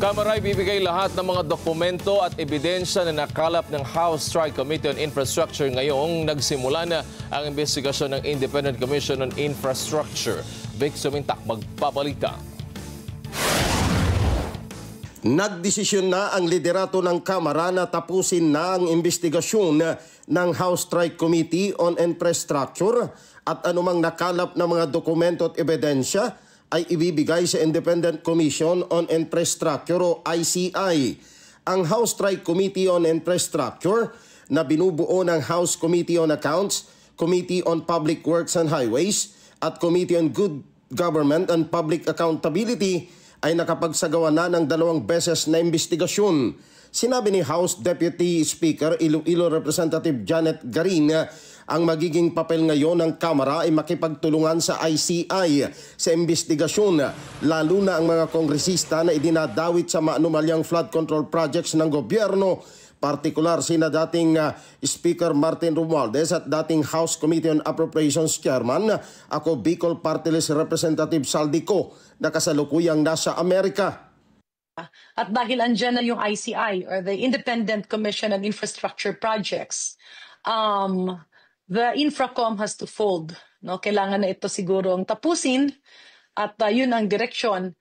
Kamara ibibigay lahat ng mga dokumento at ebidensya na nakalap ng House Tri-Committee on Infrastructure ngayong nagsimula na ang investigasyon ng Independent Commission on Infrastructure. Vic Sumintak, magpabalita. Nagdesisyon na ang liderato ng Kamara na tapusin na ang investigasyon ng House Tri-Committee on Infrastructure at anumang nakalap na mga dokumento at ebidensya ay ibibigay sa Independent Commission on Infrastructure o ICI. Ang House Tri-Committee on Infrastructure na binubuo ng House Committee on Accounts, Committee on Public Works and Highways at Committee on Good Government and Public Accountability ay nakapagsagawa na ng 2 beses na investigasyon. Sinabi ni House Deputy Speaker Iloilo Representative Janet Garin ang magiging papel ngayon ng Kamara ay makipagtulungan sa ICI sa investigasyon, lalo na ang mga kongresista na idinadawit sa maanumalyang flood control projects ng gobyerno, partikular sina dating Speaker Martin Romualdez at dating House Committee on Appropriations Chairman ako Bicol Party List Representative Saldico na kasalukuyang nasa Amerika. At dahil andyan na yung ICI or the Independent Commission on Infrastructure Projects, the Infracom has to fold. No? Kailangan na ito sigurong tapusin at yun ang direksyon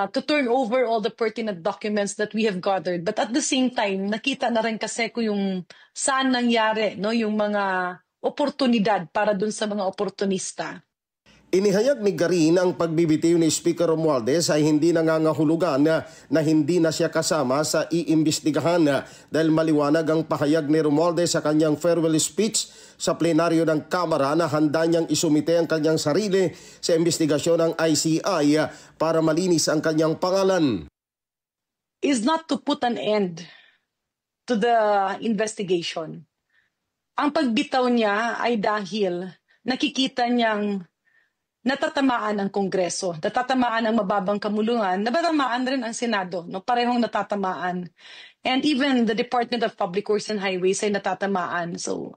to turn over all the pertinent documents that we have gathered. But at the same time, nakita na rin kasi ko yung saan nangyari, no? Yung mga oportunidad para dun sa mga oportunista. Inihayag ni Garin ang pagbibitiw ni Speaker Romualdez ay hindi nangangahulugan na hindi na siya kasama sa iimbestigahan dahil maliwanag ang pahayag ni Romualdez sa kanyang farewell speech sa plenaryo ng Kamara na handa niyang isumite ang kanyang sarili sa investigasyon ng ICI para malinis ang kanyang pangalan. Is not to put an end to the investigation. Ang pagbitaw niya ay dahil nakikita niyang natatamaan ang Kongreso, natatamaan ang mababang kamulungan, natatamaan rin ang Senado, no? Parehong natatamaan. And even the Department of Public Works and Highways ay natatamaan. So,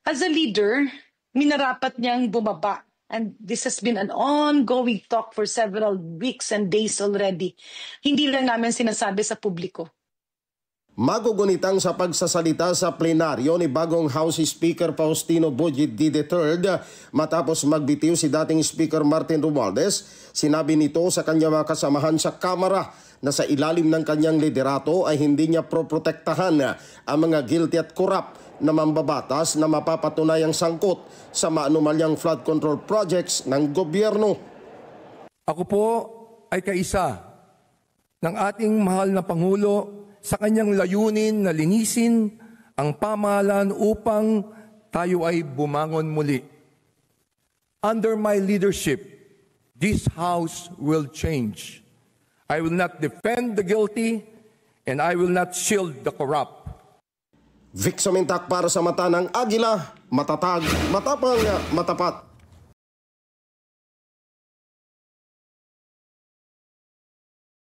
as a leader, minarapat niyang bumaba. And this has been an ongoing talk for several weeks and days already. Hindi lang namin sinasabi sa publiko. Magugunitang sa pagsasalita sa plenaryo ni bagong House Speaker Faustino Bujid III matapos magbitiw si dating Speaker Martin Romualdez, sinabi nito sa kanyang mga kasamahan sa Kamara na sa ilalim ng kanyang liderato ay hindi niya proprotektahan ang mga guilty at corrupt na mambabatas na mapapatunayang sangkot sa maanumalyang flood control projects ng gobyerno. Ako po ay kaisa ng ating mahal na Pangulo sa kanyang layunin na linisin ang pamahalaan upang tayo ay bumangon muli. Under my leadership, this House will change. I will not defend the guilty and I will not shield the corrupt. Vic Sumintak para sa Mata ng Agila, matatag, matapang, matapat.